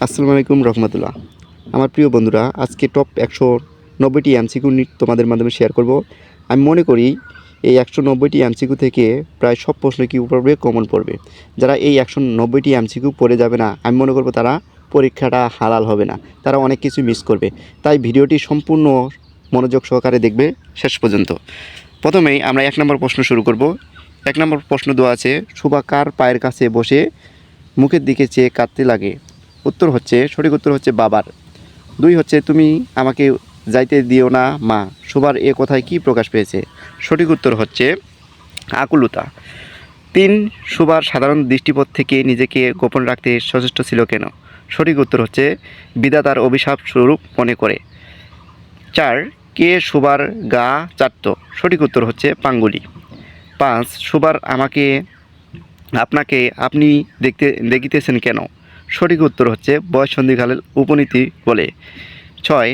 আসসালামু আলাইকুম রহমতুল্লাহ। আমার প্রিয় বন্ধুরা, আজকে টপ 190টি এমসিকিউ তোমাদের মাধ্যমে শেয়ার করব। আমি মনে করি এই 190টি এমসিকিউ থেকে প্রায় সব প্রশ্ন কি পড়বে, কমন পড়বে। যারা এই 190টি এমসিকিউ পড়ে যাবে না, আমি মনে করব তারা পরীক্ষাটা হালাল হবে না, তারা অনেক কিছু মিস করবে। তাই ভিডিওটি সম্পূর্ণ মনোযোগ সহকারে দেখবে শেষ পর্যন্ত। প্রথমেই আমরা 1 নম্বর প্রশ্ন শুরু করব। 1 নম্বর প্রশ্ন দেওয়া আছে, সুবা কার পায়ের কাছে বসে মুখের দিকে চেয়ে কাঁদতে লাগে? সঠিক উত্তর হচ্ছে বাবার। 2 হচ্ছে, তুমি আমাকে যাইতে দিও না মা, সুবার এ কথায় কি প্রকাশ পেয়েছে? সঠিক উত্তর হচ্ছে আকুলতা। 3, সুবার সাধারণ দৃষ্টিপথ থেকে নিজেকে গোপন রাখতে সচেষ্ট ছিল কেন? সঠিক উত্তর হচ্ছে বিধাতার অভিশাপ স্বরূপ মনে করে। 4, কে সুবার গা চাটত? সঠিক উত্তর হচ্ছে পাঙ্গুলি। 5, সুবার আপনাকে আপনি দেখিতেছেন কেন? সঠিক উত্তর হচ্ছে বয়ঃসন্ধিকালের উপনীতি বলে। 6,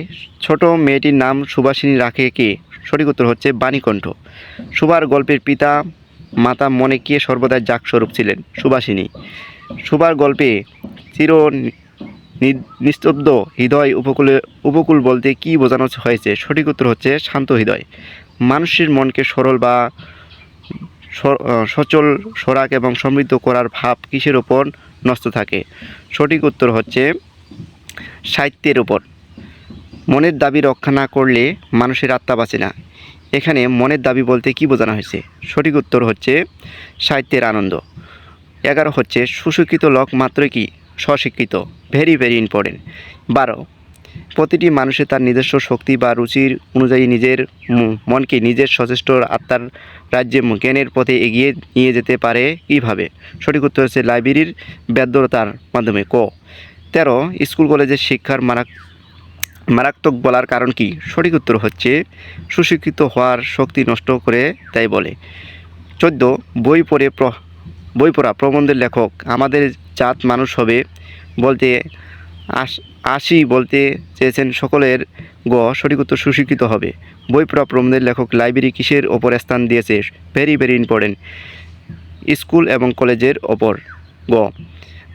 ছোট মেয়েটির নাম সুবাসিনী রাখে কে? সঠিক উত্তর হচ্ছে বাণীকণ্ঠ। সুবার গল্পের পিতা মাতা মনে কে সর্বদাই জাগস্বরূপ ছিলেন? সুবাসিনী। সুবার গল্পে চির নিস্তব্ধ হৃদয় উপকূল বলতে কি বোঝানো হয়েছে? সঠিক উত্তর হচ্ছে শান্ত হৃদয়। মানুষের মনকে সরল বা সচল, সরাক এবং সমৃদ্ধ করার ভাব কিসের ওপর ন্যস্ত থাকে? সঠিক উত্তর হচ্ছে সাহিত্যের ওপর। মনের দাবি রক্ষা না করলে মানুষের আত্মা বাঁচে না। এখানে মনের দাবি বলতে কি বোঝানো হয়েছে? সঠিক উত্তর হচ্ছে সাহিত্যের আনন্দ। 11 হচ্ছে, সুশিক্ষিত লোক মাত্রই কি স্বশিক্ষিত? Very very important. 12, প্রতিটি মানুষের তার নিজস্ব শক্তি বা রুচির অনুযায়ী নিজের মনকে নিজের সচেষ্ট আত্মার রাজ্যে জ্ঞানের পথে এগিয়ে নিয়ে যেতে পারে কীভাবে? সঠিক উত্তর হচ্ছে লাইব্রেরির ব্যর্থতার মাধ্যমে। 13, স্কুল কলেজের শিক্ষার মারাত্মক বলার কারণ কি? সঠিক উত্তর হচ্ছে সুশিক্ষিত হওয়ার শক্তি নষ্ট করে তাই বলে। 14, বই পড়া প্রবন্ধের লেখক আমাদের জাত মানুষ হবে বলতে বলতে চেয়েছেন সকলের সঠিক উত্তর সুশিক্ষিত হবে। বই পড়া প্রবন্ধের লেখক লাইব্রেরি কিসের ওপর স্থান দিয়েছে? ভেরি ভেরি ইম্পর্টেন্ট, স্কুল এবং কলেজের ওপর।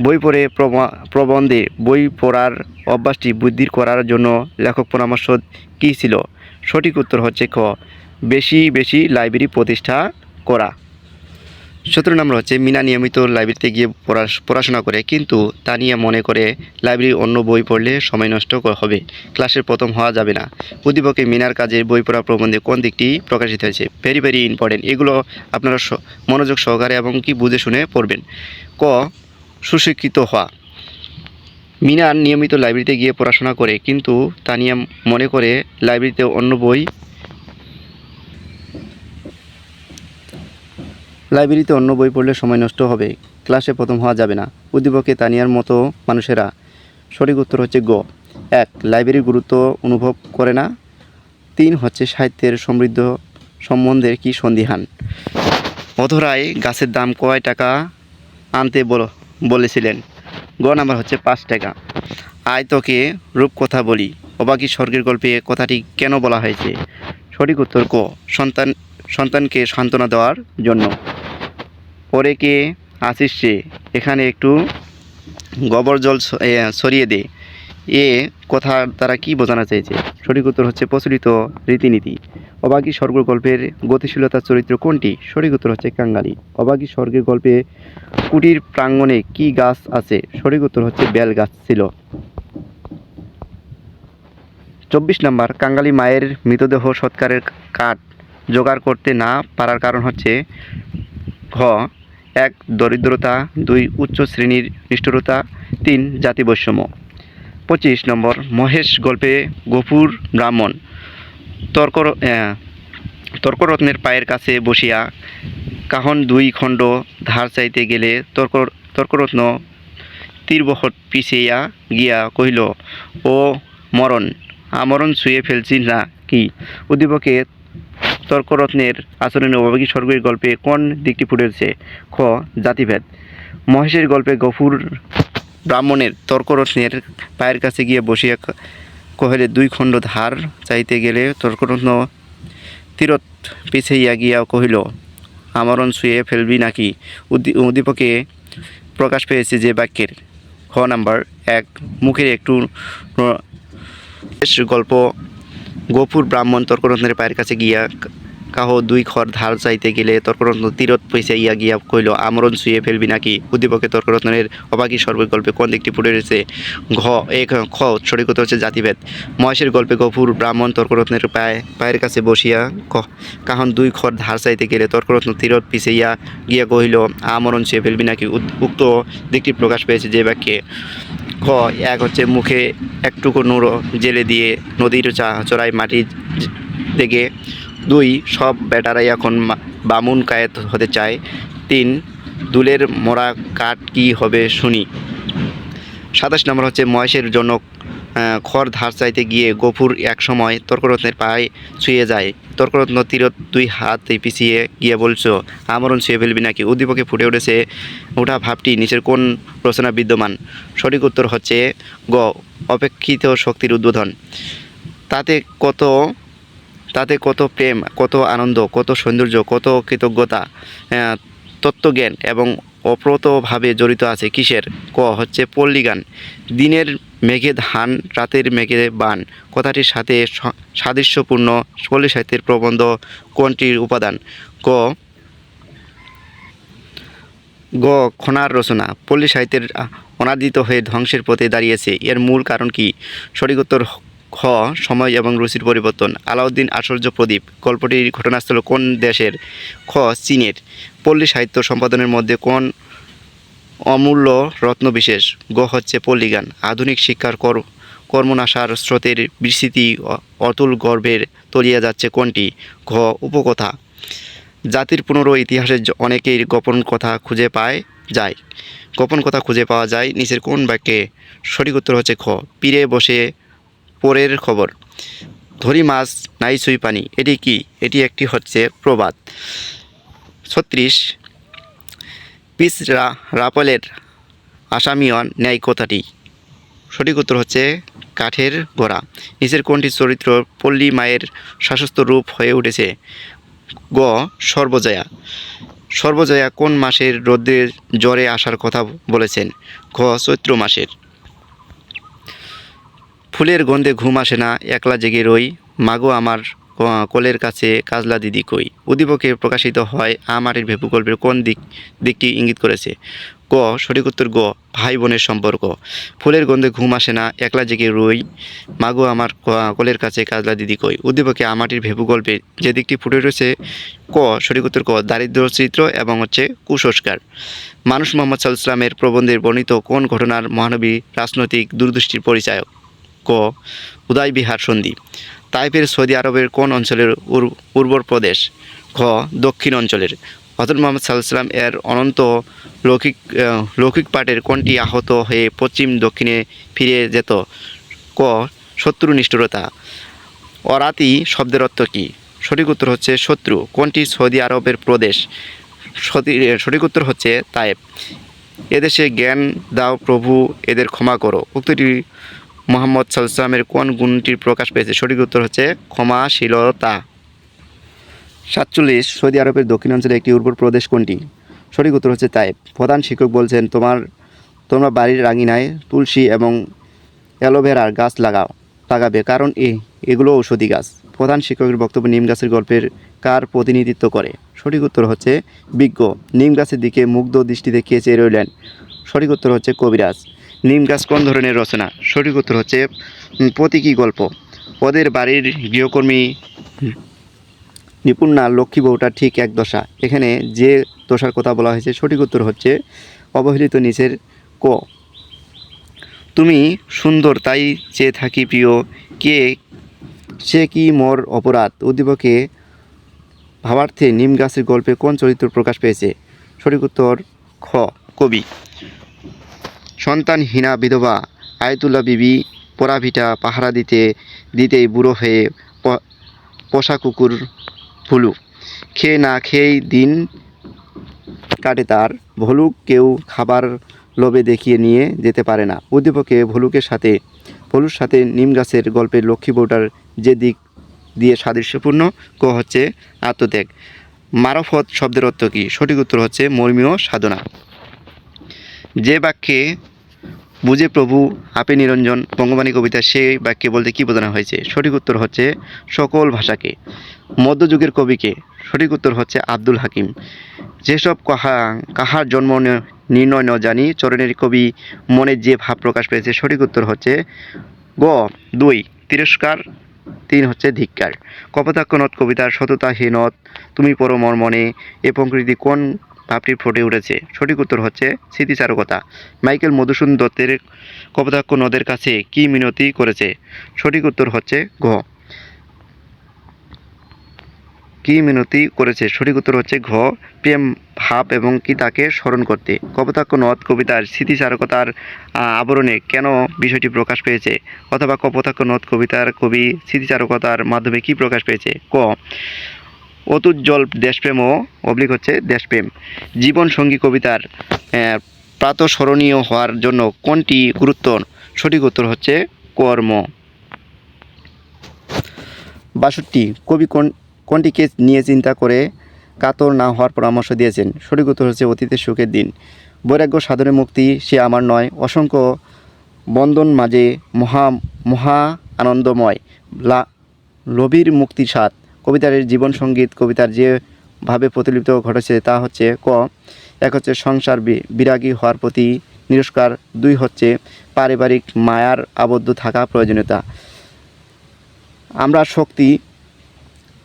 বই পড়ে প্রবন্ধে বই পড়ার অভ্যাসটি বৃদ্ধি করার জন্য লেখক পরামর্শ কী ছিল? সঠিক উত্তর হচ্ছে বেশি বেশি লাইব্রেরি প্রতিষ্ঠা করা। 17 নম্বর হচ্ছে, মিনা নিয়মিত লাইব্রেরিতে গিয়ে পড়াশোনা করে, কিন্তু তানিয়া মনে করে লাইব্রেরির অন্য বই পড়লে সময় নষ্ট হবে, ক্লাসের প্রথম হওয়া যাবে না। উদ্দীপকে মিনার কাজে বই পড়া প্রবন্ধে কোন দিকটি প্রকাশিত হয়েছে? ভেরি ভেরি ইম্পর্টেন্ট, এগুলো আপনারা মনোযোগ সহকারে এবং কি বুঝে শুনে পড়বেন। সুশিক্ষিত হওয়া। মিনা নিয়মিত লাইব্রেরিতে গিয়ে পড়াশোনা করে, কিন্তু তানিয়া মনে করে লাইব্রেরিতে অন্য বই পড়লে সময় নষ্ট হবে, ক্লাসে প্রথম হওয়া যাবে না। উদ্দীপকে তানিয়ার মতো মানুষেরা। সঠিক উত্তর হচ্ছে 1, লাইব্রেরির গুরুত্ব অনুভব করে না। 3 হচ্ছে, সাহিত্যের সমৃদ্ধ সম্বন্ধে কি সন্দিহান? অধরায় গাছের দাম কয় টাকা আনতে বলেছিলেন? নাম্বার হচ্ছে 5 টাকা। আয় তোকে রূপকথা বলি, অবাকি স্বর্গের গল্পে কথাটি কেন বলা হয়েছে? সঠিক উত্তর সন্তানকে সান্ত্বনা দেওয়ার জন্য। পরে কে আসিস সে, এখানে একটু গোবর জল ছড়িয়ে দে, এ কথার দ্বারা কি বোঝানো চাইছে? সঠিক উত্তর হচ্ছে প্রচলিত রীতিনীতি। অবাগী স্বর্গ গল্পের গতিশীলতার চরিত্র কোনটি? সঠিক উত্তর হচ্ছে কাঙালি। অবাগী স্বর্গের গল্পে কুটির প্রাঙ্গণে কি গাছ আছে? সঠিক উত্তর হচ্ছে বেল গাছ ছিল। 24 নম্বর, কাঙালি মায়ের মৃতদেহ সৎকারের কাঠ জোগাড় করতে না পারার কারণ হচ্ছে 1, দরিদ্রতা, 2, উচ্চ শ্রেণীর নিষ্ঠুরতা, 3, জাতি বৈষম্য। 25 নম্বর, মহেশ গল্পে গফুর ব্রাহ্মণ তর্করত্নের পায়ের কাছে বসিয়া কাহন 2 খণ্ড ধার চাইতে গেলে তর্করত্ন তীরবহট পিছিয়া গিয়া কহিল, ও মরণ, আমরণ ছুঁয়ে ফেলছি না কি? উদ্দীপকে তর্করত্নের আচরণে অবাগী স্বর্গের গল্পে কোন দিকটি ফুটেছে? জাতিভেদ। মহেশের গল্পে গফুর ব্রাহ্মণের তর্করত্নের পায়ের কাছে গিয়ে বসিয়া কহিলে 2 খণ্ড ধার চাইতে গেলে তর্করত্ন তীরত পিছাইয়া গিয়া কহিল, আমরণ ছুঁয়ে ফেলবি নাকি? উদ্দীপকে প্রকাশ পেয়েছে যে বাক্যের? খ নাম্বার 1 মুখের একটু গল্প গফুর ব্রাহ্মণ তর্করত্নের পায়ের কাছে গিয়া কাহ 2 খড় ধার চাইতে গেলে তর্করত্ন তীরত পয়সা গিয়া কইল আমরণ ছুঁয়ে ফেলবি নাকি। উদ্দীপকে তর্করত্নের অবাকি সর্বের গল্পে কোন দিকটি ফুটে রয়েছে? খ সঠিক উত্তর হচ্ছে জাতিভেদ। মহেশের গল্পে গফুর ব্রাহ্মণ তর্করত্নের পায়ের কাছে বসিয়া কাহন 2 খড় ধার চাইতে গেলে তর্করত্ন তীরত পিছাইয়া গিয়া কহিল আমরণ ছুঁয়ে ফেলবি নাকি। উক্ত দিকটি প্রকাশ পেয়েছে যে বাক্যে। খ 1 হচ্ছে মুখে একটুকু নুরো জেলে দিয়ে নদীর চড়ায় মাটি দেখে। 2 সব বেটারাই এখন বামুন কায়েত হতে চায়। 3 দুলের মোড়া কাঠ কি হবে শুনি। 27 নম্বর হচ্ছে মহেশের জনক খড় ধার চাইতে গিয়ে গফুর এক সময় তর্করত্নের পায়ে ছুঁয়ে যায়। তর্করত্ন তীরত 2 হাত পিছিয়ে গিয়ে বলছো আমরণ ছুঁয়ে ফেলবি নাকি। উদ্দীপকে ফুটে উঠেছে ওঠা ভাবটি নিচের কোন রচনা বিদ্যমান? সঠিক উত্তর হচ্ছে গ অপেক্ষিত শক্তির উদ্বোধন। তাতে কত প্রেম, কত আনন্দ, কত সৌন্দর্য, কত কৃতজ্ঞতা, তত্ত্বজ্ঞান এবং অপ্রতভাবে জড়িত আছে কিসের? ক হচ্ছে পল্লী গান। দিনের মেঘে ধান, রাতের মেঘে বান কথাটির সাথে সাদৃশ্যপূর্ণ পল্লী সাহিত্যের প্রবন্ধ কোনটির উপাদান? গ খনার রচনা। পল্লী সাহিত্যের অনাদৃত হয়ে ধ্বংসের পথে দাঁড়িয়েছে, এর মূল কারণ কি? সঠিক উত্তর খ সময় এবং রুচির পরিবর্তন। আলাউদ্দিন আশ্চর্য প্রদীপ গল্পটির ঘটনাস্থল কোন দেশের? খ চীনের। পল্লী সাহিত্য সম্পাদনের মধ্যে কোন অমূল্য রত্ন বিশেষ? গ হচ্ছে পল্লী গান। আধুনিক শিক্ষার কর্মনাশার স্রোতের বিস্মৃতি অতুল গর্ভের তলিয়ে যাচ্ছে কোনটি? ঘ উপকথা। জাতির ইতিহাসে অনেকেই গোপন কথা খুঁজে পাওয়া যায় নিচের কোন বাক্যে? সঠিক উত্তর হচ্ছে খ পীরে বসে পরের খবর। ধরি মাছ নাই ছুঁই পানি, এটি কি? এটি একটি হচ্ছে প্রবাদ। 36 পিস রাপলের আসামিয়ন ন্যায় কথাটি। সঠিক উত্তর হচ্ছে কাঠের ঘোড়া। নিচের কোনটি চরিত্র পল্লী মায়ের শাশ্বত রূপ হয়ে উঠেছে? গ সর্বজয়া। সর্বজয়া কোন মাসের রৌদ্রের জ্বরে আসার কথা বলেছেন? ঘ চৈত্র মাসের। ফুলের গন্ধে ঘুম আসে না, একলা জেগে রই, মাগো আমার কোলের কাছে কাজলা দিদি কই। উদ্দীপকে প্রকাশিত হয় আমাটির ভেপু গল্পের কোন দিকটি ইঙ্গিত করেছে? গ সঠিক উত্তর গ ভাই বোনের সম্পর্ক। ফুলের গন্ধে ঘুম আসে না, একলা জেগে রই, মাগো আমার কোলের কাছে কাজলা দিদি কই। উদ্দীপকে আমাটির ভেপু গল্পে যে দিকটি ফুটে রয়েছে? ক সঠিক উত্তর ক দারিদ্র চিত্র এবং হচ্ছে কুসংস্কার। মানুষ মোহাম্মদ সাল্লাল্লাহু আলাইহি ওয়াসাল্লামের প্রবন্ধের বর্ণিত কোন ঘটনার মহানবী রাজনৈতিক দূরদৃষ্টির পরিচায়ক? ক উদয়বিহার সন্ধি। তাইফের সৌদি আরবের কোন অঞ্চলের উর্বর প্রদেশ? ঘ দক্ষিণ অঞ্চলের। হযরত মুহাম্মদ সাল্লাল্লাহু আলাইহি ওয়াসাল্লাম এর অনন্ত লৌকিক পাঠের কোনটি আহত হয়ে পশ্চিম দক্ষিণে ফিরে যেত? ক শত্রু নিষ্ঠুরতা। অরাতি শব্দের অর্থ কী? সঠিক উত্তর হচ্ছে শত্রু। কোনটি সৌদি আরবের প্রদেশ? সঠিক উত্তর হচ্ছে তায়েফ। এদেশে জ্ঞান দাও প্রভু, এদের ক্ষমা করো উক্তিটি মুহাম্মদ সাল্লাল্লাহু আলাইহি ওয়াসাল্লামের কোন গুণটির প্রকাশ পেয়েছে? সঠিক উত্তর হচ্ছে ক্ষমাশীলতা। 47 সৌদি আরবের দক্ষিণাঞ্চলে একটি উর্বর প্রদেশ কোনটি? সঠিক উত্তর হচ্ছে তায়েফ। প্রধান শিক্ষক বলছেন তোমরা বাড়ির আঙিনায় তুলসী এবং অ্যালোভেরার গাছ লাগাবে, কারণ এগুলো ঔষধি গাছ। প্রধান শিক্ষকের বক্তব্য নিম গাছের গল্পের কার প্রতিনিধিত্ব করে? সঠিক উত্তর হচ্ছে বিজ্ঞ। নিম গাছের দিকে মুগ্ধ দৃষ্টিতে কে চেয়ে রইলেন? সঠিক উত্তর হচ্ছে কবিরাজ। নিম গাছ কোন ধরনের রচনা? সঠিক উত্তর হচ্ছে প্রতীকী গল্প। ওদের বাড়ির গৃহকর্মী নিপুণা লক্ষ্মী বউটা ঠিক এক দশা, এখানে যে দশার কথা বলা হয়েছে? সঠিক উত্তর হচ্ছে অবহেলিত নিচের ক। তুমি সুন্দর তাই চেয়ে থাকি প্রিয়, সে কি মোর অপরাধ। উদ্দীপকে ভাবার্থে নিম গাছের গল্পে কোন চরিত্র প্রকাশ পেয়েছে? সঠিক উত্তর খ কবি। সন্তানহীনা বিধবা আয়াতুল্লাহ বিবি পোড়াভিটা পাহারা দিতেই বুড়ো হয়ে পোষা কুকুর ভুলু খেয়ে না খেয়েই দিন কাটে তার। ভলুক কেউ খাবার লোভে দেখিয়ে নিয়ে যেতে পারে না। উদ্দীপকে ভলুর সাথে নিম গাছের গল্পের লক্ষ্মী বউটার যে দিক দিয়ে সাদৃশ্যপূর্ণ? ক হচ্ছে আত্মত্যাগ। মারফত শব্দের অর্থ কী? সঠিক উত্তর হচ্ছে মর্মীয় সাধনা। যে বাক্যে বুঝে প্রভু আপে নিরঞ্জন বঙ্গবাণী কবিতা সেই বাক্যে বলতে কী বোঝানো হয়েছে? সঠিক উত্তর হচ্ছে সকল ভাষাকে। মধ্যযুগের কবিকে? সঠিক উত্তর হচ্ছে আব্দুল হাকিম। যেসব কাহার জন্ম নির্ণয় ন জানি, চরণের কবি মনে যে ভাব প্রকাশ পেয়েছে? সঠিক উত্তর হচ্ছে গ 2 তিরস্কার, 3 হচ্ছে ধিক্কার। কপোতাক্ষ নদ কবিতার সততাহীনত তুমি পড়ো মর মনে এ প্রকৃতি কোন ভাবটি ফুটে উঠেছে? সঠিক উত্তর হচ্ছে স্মৃতিচারকতা। মাইকেল মধুসূদন দত্তের কপোতাক্ষ নদের কাছে কি মিনতি করেছে? সঠিক উত্তর হচ্ছে ঘ কি মিনতি করেছে? সঠিক উত্তর হচ্ছে ঘ প্রেম ভাব এবং কি তাকে স্মরণ করতে। কপোতাক্ষ নদ কবিতার স্মৃতিচারকতার আবরণে কেন বিষয়টি প্রকাশ পেয়েছে? অথবা কপোতাক্ষ নদ কবিতার কবি স্মৃতিচারকতার মাধ্যমে কি প্রকাশ পেয়েছে? ক অতুজ্জ্বল দেশপ্রেম ও অবলিক হচ্ছে দেশপ্রেম। জীবন সঙ্গী কবিতার প্রাতঃস্মরণীয় হওয়ার জন্য কোনটি গুরুত্ব? সঠিক উত্তর হচ্ছে কর্ম। 62 কবি কোনটিকে নিয়ে চিন্তা করে কাতর না হওয়ার পরামর্শ দিয়েছেন? সঠিক উত্তর হচ্ছে অতীতের সুখের দিন। বৈরাগ্য সাধনে মুক্তি সে আমার নয়, অসংখ্য বন্ধন মাঝে মহা আনন্দময়, লবির মুক্তির স্বাদ। কবিতার জীবন সঙ্গীত কবিতার যেভাবে প্রতিলিপিত ঘটেছে তা হচ্ছে ক 1 হচ্ছে সংসার বিরাগী হওয়ার প্রতি নিরস্কার, 2 হচ্ছে পারিবারিক মায়ার আবদ্ধ থাকা প্রয়োজনীয়তা। আমরা শক্তি,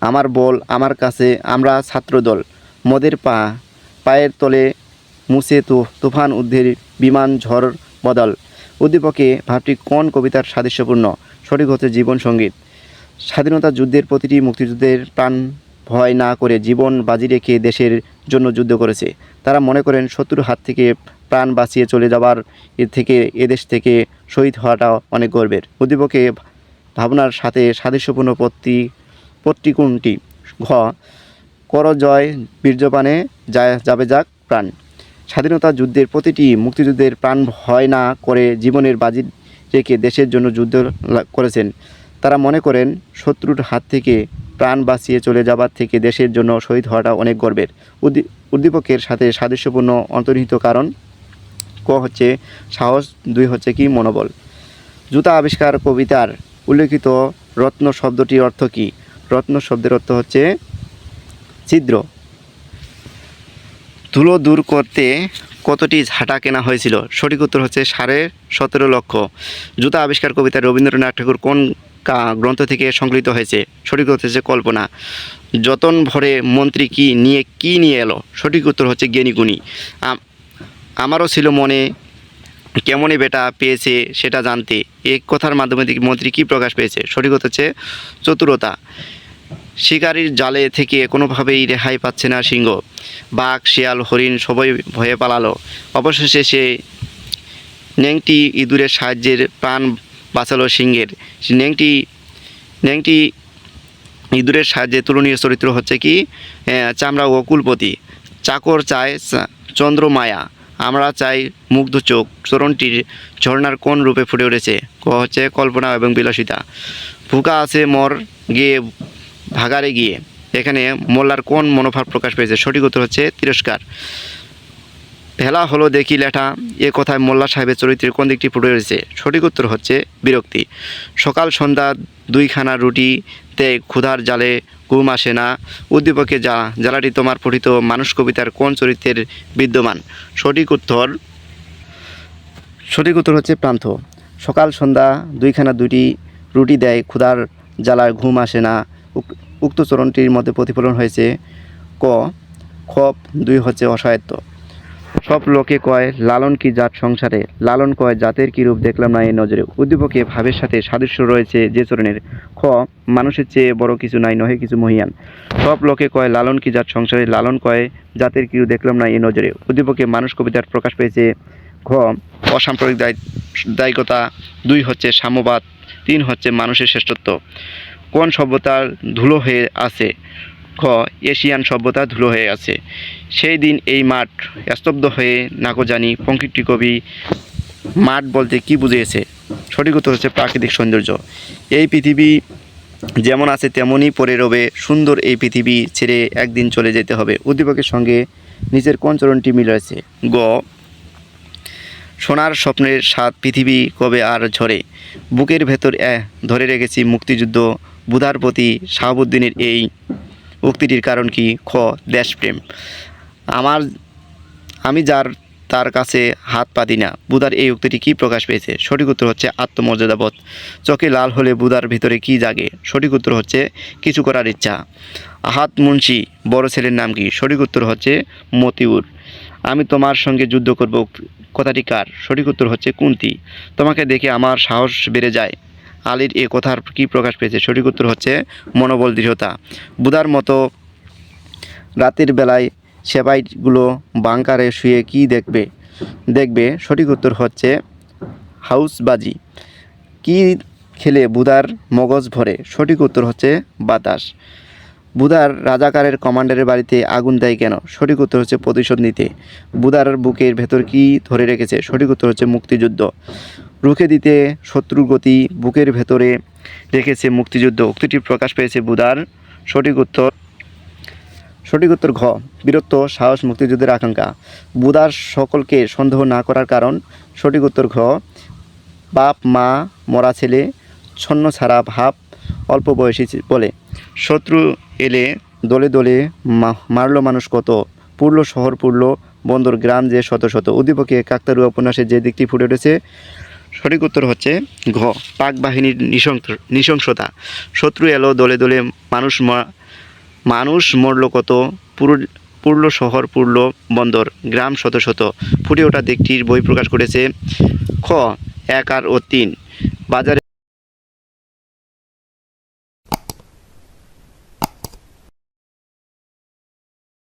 আমার বল, আমার কাছে আমরা ছাত্রদল, মদের পায়ের তলে মুছে তুফান ঊর্ধ্বের বিমান ঝড় বদল। উদ্দীপকে ভাবটি কোন কবিতার সাদৃশ্যপূর্ণ? সঠিক হচ্ছে জীবন সঙ্গীত। স্বাধীনতা যুদ্ধের প্রতিটি মুক্তিযুদ্ধের প্রাণ ভয় না করে জীবন বাজি রেখে দেশের জন্য যুদ্ধ করেছে। তারা মনে করেন শত্রুর হাত থেকে প্রাণ বাঁচিয়ে চলে যাবার থেকে এদেশ থেকে শহীদ হওয়াটা অনেক গর্বের। উদ্দীপকে ভাবনার সাথে সাদৃশ্যপূর্ণ পদটি কোনটি? ঘ করজয় বীর্যপানে যাবে যাক প্রাণ। স্বাধীনতা যুদ্ধের প্রতিটি মুক্তিযুদ্ধের প্রাণ ভয় না করে জীবনের বাজি রেখে দেশের জন্য যুদ্ধ করেছেন। তারা মনে করেন শত্রুর হাত থেকে প্রাণ বাঁচিয়ে চলে যাবার থেকে দেশের জন্য শহীদ হওয়াটা অনেক গর্বের। উদ্দীপকের সাথে সাদৃশ্যপূর্ণ অন্তর্নিহিত কারণ? ক হচ্ছে সাহস, 2 হচ্ছে কি মনোবল। জুতা আবিষ্কার কবিতার উল্লেখিত রত্ন শব্দটির অর্থ কী? রত্ন শব্দের অর্থ হচ্ছে ছিদ্র। ধুলো দূর করতে কতটি ঝাঁটা কেনা হয়েছিল? সঠিক উত্তর হচ্ছে 17.5 লক্ষ। জুতা আবিষ্কার কবিতা রবীন্দ্রনাথ ঠাকুর কোন গ্রন্থ থেকে সংকলিত হয়েছে? সঠিক উত্তর হচ্ছে কল্পনা। যতন ভরে মন্ত্রী কি নিয়ে এলো? সঠিক উত্তর হচ্ছে জ্ঞানীগুণী। আমারও ছিল মনে কেমনে বেটা পেয়েছে সেটা জানতে, এই কথার মাধ্যমে মন্ত্রী কি প্রকাশ পেয়েছে? সঠিক উত্তর হচ্ছে চতুরতা। শিকারির জালে থেকে কোনোভাবেই রেহাই পাচ্ছে না সিংহ, বাঘ শিয়াল হরিণ সবাই ভয়ে পালালো, অবশেষে সে ন্যাংটি ইঁদুরের সাহায্যের প্রাণ বাঁচালো সিংহের। ন্যাংটি ইঁদুরের সাহায্যে তুলনীয় চরিত্র হচ্ছে কি চামড়া ও কুলপতি। চাকর চায় চন্দ্রমায়া, আমরা চাই মুগ্ধ চোখ। চরণটির ঝর্ণার কোন রূপে ফুটে উঠেছে? ক হচ্ছে কল্পনা এবং বিলাসিতা। ভুকা আছে মর গিয়ে ভাগারে গিয়ে, এখানে মোল্লার কোন মনোভাব প্রকাশ পেয়েছে? সঠিক উত্তর হচ্ছে তিরস্কার। ভেলা হলো দেখি লেঠা, এ কথায় মোল্লা সাহেবের চরিত্রের কোন দিকটি ফুটে উঠেছে? সঠিক উত্তর হচ্ছে বিরক্তি। সকাল সন্ধ্যা 2 খানা রুটিতে ক্ষুধার জালে ঘুম আসে না। উদ্দীপকে জ্বালাটি তোমার পঠিত মানুষ কবিতার কোন চরিত্রের বিদ্যমান? সঠিক উত্তর হচ্ছে প্রান্ত। সকাল সন্ধ্যা 2 খানা 2টি রুটি দেয়, ক্ষুধার জ্বালার ঘুম আসে না, উক্ত চরণটির মধ্যে প্রতিফলন হয়েছে ক খপ, 2 হচ্ছে অসহায়ত্ব। সব লোকে কয় লালন কি জাত সংসারে, লালন কয় জাতের কি রূপ দেখলাম না এই নজরে। উদ্দীপকে ভাবের সাথে সাদৃশ্য রয়েছে যে চরণের? খ মানুষের চেয়ে বড় কিছু নাই, নহে কিছু মহিয়ান। সব লোকে কয় লালন কি জাত সংসারে, লালন কয় জাতের কি রূপ দেখলাম না এই নজরে। উদ্দীপকে মানুষ কবিতার প্রকাশ পেয়েছে ঘ অসাম্প্রদায়িক দায়িকতা, 2 হচ্ছে সাম্যবাদ, 3 হচ্ছে মানুষের শ্রেষ্ঠত্ব। কোন সভ্যতার ধুলো হয়ে আছে? খ এশিয়ান সভ্যতা ধুলো হয়ে আছে। সেই দিন এই মাঠ স্তব্ধ হয়ে নাকো জানি, পঙ্ক্তিটি কবি মাঠ বলতে কি বুঝিয়েছে? সঠিক উত্তর হচ্ছে প্রাকৃতিক সৌন্দর্য। এই পৃথিবী যেমন আছে তেমনই পড়ে রবে, সুন্দর এই পৃথিবী ছেড়ে একদিন চলে যেতে হবে। উদ্দীপকের সঙ্গে নিচের কোন চরণটি মিল রয়েছে? গ সোনার স্বপ্নের স্বাদ পৃথিবী কবে আর ঝরে, বুকের ভেতর ধরে রেখেছি মুক্তিযুদ্ধ। বুধার প্রতি শাহাবুদ্দিনের এই উক্তিটির কারণ কি? খ, দেশপ্রেম। আমার আমি যার তার কাছে হাত পাতি না। বুধার এই উক্তিটি কী প্রকাশ পেয়েছে? সঠিক উত্তর হচ্ছে আত্মমর্যাদাবোধ। চোখে লাল হলে বুধার ভিতরে কি জাগে? সঠিক উত্তর হচ্ছে কিছু করার ইচ্ছা। আহাত মুন্সি বড় ছেলের নাম কি? সঠিক উত্তর হচ্ছে মতিউর। আমি তোমার সঙ্গে যুদ্ধ করব কথাটি কার? সঠিক উত্তর হচ্ছে কুন্তী। তোমাকে দেখে আমার সাহস বেড়ে যায়। আলীর এ কথার কি প্রকাশ পেয়েছে? সঠিক উত্তর হচ্ছে মনোবল, দৃঢ়তা। বুধার মতো রাতের বেলায় সেপাইগুলো বাংকারে শুয়ে কি দেখবে? সঠিক উত্তর হচ্ছে হাউসবাজি। কি খেলে বুধার মগজ ভরে? সঠিক উত্তর হচ্ছে বাতাস। বুধার রাজাকারের কমান্ডারের বাড়িতে আগুন দেয় কেন? সঠিক উত্তর হচ্ছে প্রতিশোধ নিতে। বুধার বুকের ভেতর কি ধরে রেখেছে? সঠিক উত্তর হচ্ছে মুক্তিযুদ্ধ। রুখে দিতে শত্রুর গতি বুকের ভেতরে রেখেছে মুক্তিযুদ্ধ। উক্তিটি প্রকাশ পেয়েছে বুধার। সঠিক উত্তর ঘ, বীরত্ব, সাহস, মুক্তিযুদ্ধের আকাঙ্ক্ষা। বুধার সকলকে সন্দেহ না করার কারণ? সঠিক উত্তর ঘ, বাপ মা মরা ছেলে, ছন্ন ছাড়া ভাব, অল্প বয়সী বলে। শত্রু এলে দলে দলে মারল মানুষ কত, পুরল শহর পুরল বন্দর গ্রাম যে শত শত। উদ্দীপকে কাকতাড়ুয়া উপন্যাসে যে দিকটি ফুটে উঠেছে? সঠিক উত্তর হচ্ছে ঘ, পাক বাহিনীর নৃশংসতা। শত্রু এলো দলে দলে মানুষ মরল কত, পুরল শহর পুরল বন্দর গ্রাম শত শত। ফুটে ওঠা দিকটির বই প্রকাশ করেছে খ, 1 আর 3। বাজারে